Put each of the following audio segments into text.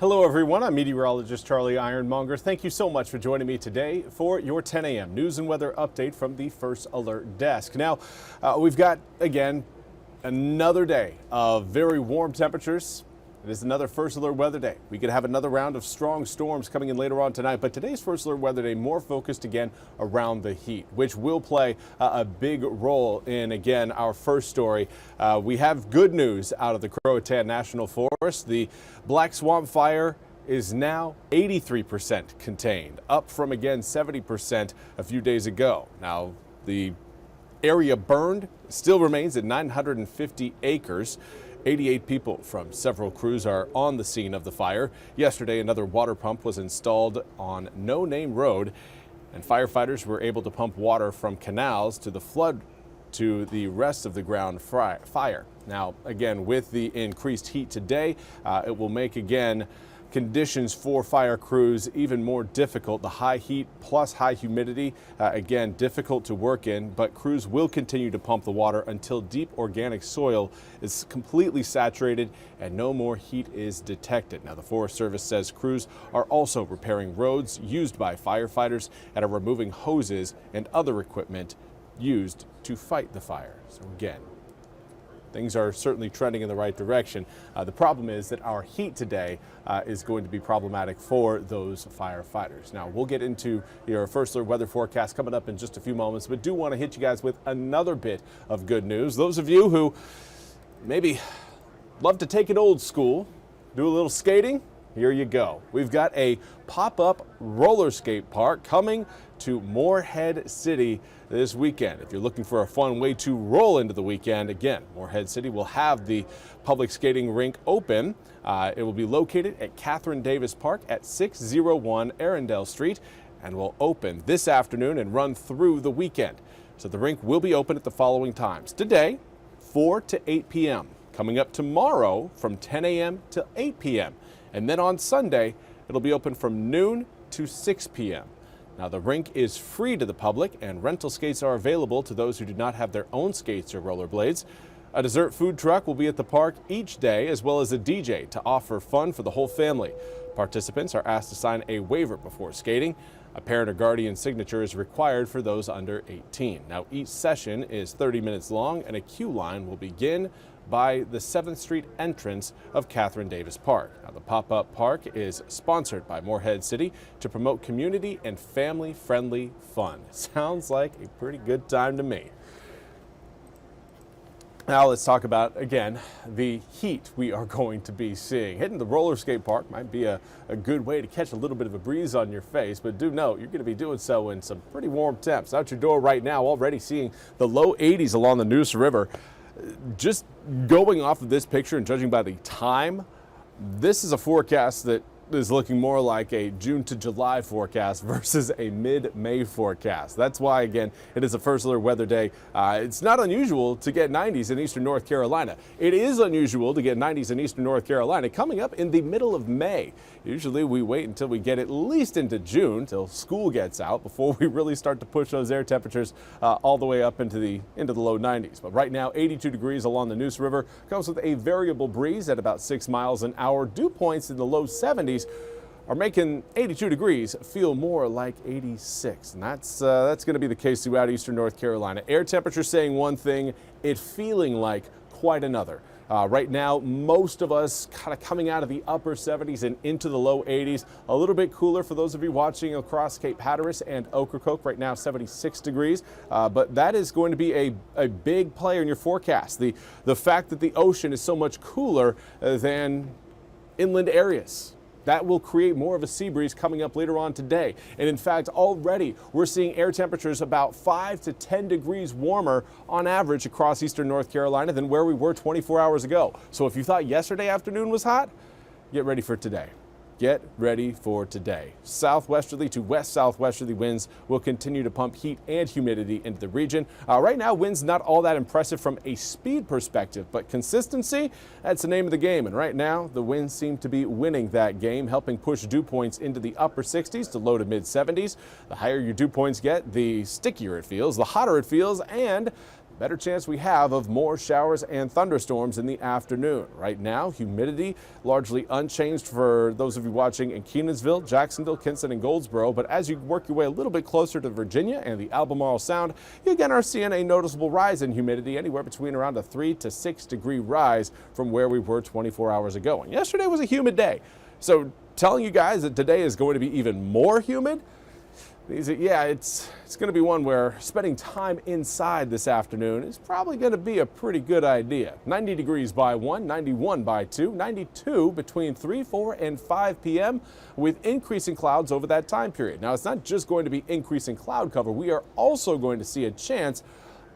Hello everyone, I'm meteorologist Charlie Ironmonger. Thank you so much for joining me today for your 10 a.m. news and weather update from the First Alert Desk. Now, we've got, again, another day of very warm temperatures. It is another First Alert Weather Day. We could have another round of strong storms coming in later on tonight, but today's First Alert Weather Day more focused again around the heat, which will play a big role in, again, our first story. We have good news out of the Croatan National Forest. The Black Swamp Fire is now 83% contained, up from, again, 70% a few days ago. Now, the area burned still remains at 950 acres. 88 people from several crews are on the scene of the fire. Yesterday, another water pump was installed on No Name Road, and firefighters were able to pump water from canals to the flood to the rest of the ground fire. Now, again, with the increased heat today, it will make, again, conditions for fire crews even more difficult. The high heat plus high humidity, again, difficult to work in, but crews will continue to pump the water until deep organic soil is completely saturated and no more heat is detected. Now, the Forest Service says crews are also repairing roads used by firefighters and are removing hoses and other equipment used to fight the fire. So again, things are certainly trending in the right direction. The problem is that our heat today is going to be problematic for those firefighters. Now, we'll get into your First Alert weather forecast coming up in just a few moments, but do want to hit you guys with another bit of good news. Those of you who maybe love to take it old school, do a little skating, here you go. We've got a pop-up roller skate park coming to Morehead City this weekend. If you're looking for a fun way to roll into the weekend, again, Morehead City will have the public skating rink open. It will be located at Catherine Davis Park at 601 Arundel Street and will open this afternoon and run through the weekend. So the rink will be open at the following times. Today, 4 to 8 p.m. Coming up tomorrow from 10 a.m. to 8 p.m. And then on Sunday, it'll be open from noon to 6 p.m. Now, the rink is free to the public, and rental skates are available to those who do not have their own skates or rollerblades. A dessert food truck will be at the park each day, as well as a DJ to offer fun for the whole family. Participants are asked to sign a waiver before skating. A parent or guardian signature is required for those under 18. Now, each session is 30 minutes long, and a queue line will begin by the 7th Street entrance of Catherine Davis Park. Now, the pop-up park is sponsored by Morehead City to promote community and family-friendly fun. Sounds like a pretty good time to me. Now let's talk about, again, the heat we are going to be seeing. Hitting the roller skate park might be a good way to catch a little bit of a breeze on your face, but do note you're going to be doing so in some pretty warm temps. Out your door right now, already seeing the low 80s along the Neuse River. Just going off of this picture and judging by the time, this is a forecast that is looking more like a June to July forecast versus a mid-May forecast. That's why, again, it is a First Alert Weather Day. It's not unusual to get 90s in eastern North Carolina. It is unusual to get 90s in eastern North Carolina coming up in the middle of May. Usually we wait until we get at least into June, till school gets out, before we really start to push those air temperatures all the way up into the low 90s. But right now, 82 degrees along the Neuse River comes with a variable breeze at about 6 miles an hour. Dew points in the low 70s are making 82 degrees feel more like 86. And that's going to be the case throughout eastern North Carolina. Air temperature saying one thing, it feeling like quite another. Right now, most of us kind of coming out of the upper 70s and into the low 80s. A little bit cooler for those of you watching across Cape Hatteras and Ocracoke. Right now, 76 degrees. But that is going to be a big player in your forecast. The fact that the ocean is so much cooler than inland areas. That will create more of a sea breeze coming up later on today. And in fact, already we're seeing air temperatures about 5 to 10 degrees warmer on average across eastern North Carolina than where we were 24 hours ago. So if you thought yesterday afternoon was hot, get ready for today. Get ready for today. Southwesterly to west southwesterly winds will continue to pump heat and humidity into the region. Right now, winds not all that impressive from a speed perspective, but consistency, that's the name of the game. And right now, the winds seem to be winning that game, helping push dew points into the upper 60s to low to mid 70s. The higher your dew points get, the stickier it feels, the hotter it feels, and better chance we have of more showers and thunderstorms in the afternoon. Right now, humidity largely unchanged for those of you watching in Kenansville, Jacksonville, Kinston, and Goldsboro. But as you work your way a little bit closer to Virginia and the Albemarle Sound, you again are seeing a noticeable rise in humidity, anywhere between around a 3 to 6 degree rise from where we were 24 hours ago. And yesterday was a humid day. So telling you guys that today is going to be even more humid, yeah, it's going to be one where spending time inside this afternoon is probably going to be a pretty good idea. 90 degrees by 1, 91 by 2, 92 between 3, 4, and 5 p.m. with increasing clouds over that time period. Now, it's not just going to be increasing cloud cover. We are also going to see a chance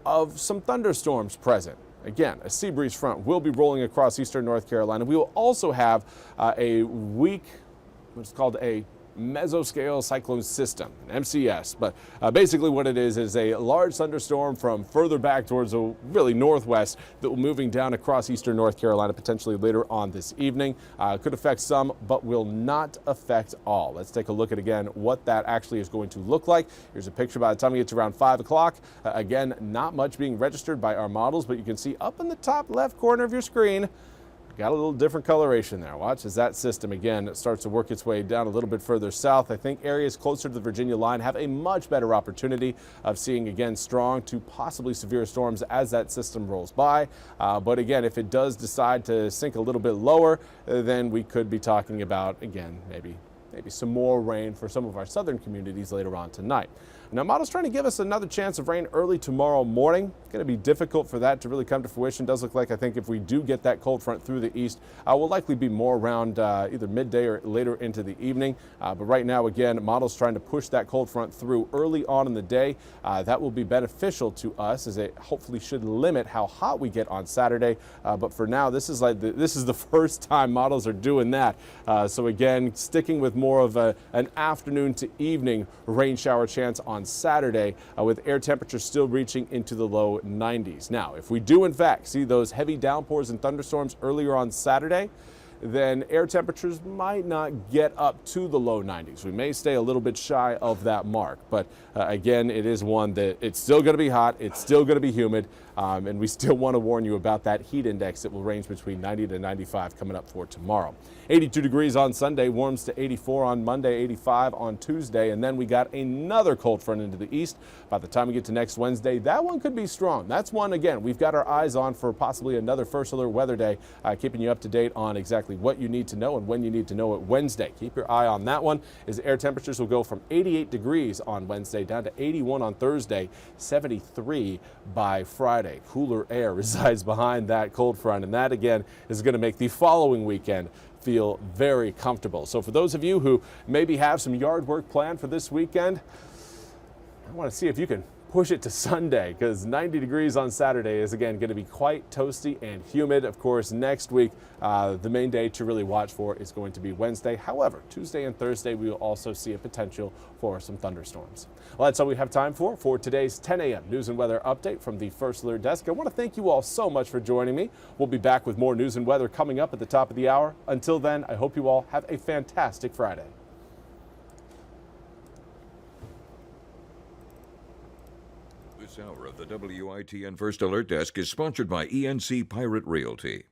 of some thunderstorms present. Again, a sea breeze front will be rolling across eastern North Carolina. We will also have a weak, what's called a mesoscale cyclone system, an MCS. But basically what it is a large thunderstorm from further back towards the really northwest that will moving down across eastern North Carolina potentially later on this evening. Could affect some, but will not affect all. Let's take a look at again what that actually is going to look like. Here's a picture by the time we get to around 5 o'clock. Again, not much being registered by our models, but you can see up in the top left corner of your screen, got a little different coloration there. Watch as that system again starts to work its way down a little bit further south. I think areas closer to the Virginia line have a much better opportunity of seeing again strong to possibly severe storms as that system rolls by. But again, if it does decide to sink a little bit lower, then we could be talking about again maybe some more rain for some of our southern communities later on tonight. Now, models trying to give us another chance of rain early tomorrow morning. It's going to be difficult for that to really come to fruition. Does look like, I think, if we do get that cold front through the east, will likely be more around either midday or later into the evening. But right now, again, models trying to push that cold front through early on in the day. That will be beneficial to us as it hopefully should limit how hot we get on Saturday. But for now, this is the first time models are doing that. So again, sticking with more of an afternoon to evening rain shower chance on Saturday, with air temperatures still reaching into the low 90s. Now, if we do in fact see those heavy downpours and thunderstorms earlier on Saturday, then air temperatures might not get up to the low 90s. We may stay a little bit shy of that mark, but again, it is one that it's still going to be hot, it's still going to be humid, and we still want to warn you about that heat index that will range between 90 to 95 coming up for tomorrow. 82 degrees on Sunday, warms to 84 on Monday, 85 on Tuesday, and then we got another cold front into the east. By the time we get to next Wednesday, that one could be strong. That's one, again, we've got our eyes on for possibly another first alert weather day, keeping you up to date on exactly what you need to know and when you need to know it Wednesday. Keep your eye on that one, as air temperatures will go from 88 degrees on Wednesday down to 81 on Thursday, 73 by Friday. Cooler air resides behind that cold front, and that again is going to make the following weekend feel very comfortable. So for those of you who maybe have some yard work planned for this weekend, I want to see if you can push it to Sunday, because 90 degrees on Saturday is again going to be quite toasty and humid. Of course, next week, the main day to really watch for is going to be Wednesday. However, Tuesday and Thursday, we will also see a potential for some thunderstorms. Well, that's all we have time for today's 10 a.m. news and weather update from the First Alert Desk. I want to thank you all so much for joining me. We'll be back with more news and weather coming up at the top of the hour. Until then, I hope you all have a fantastic Friday. This hour of the WITN First Alert Desk is sponsored by ENC Pirate Realty.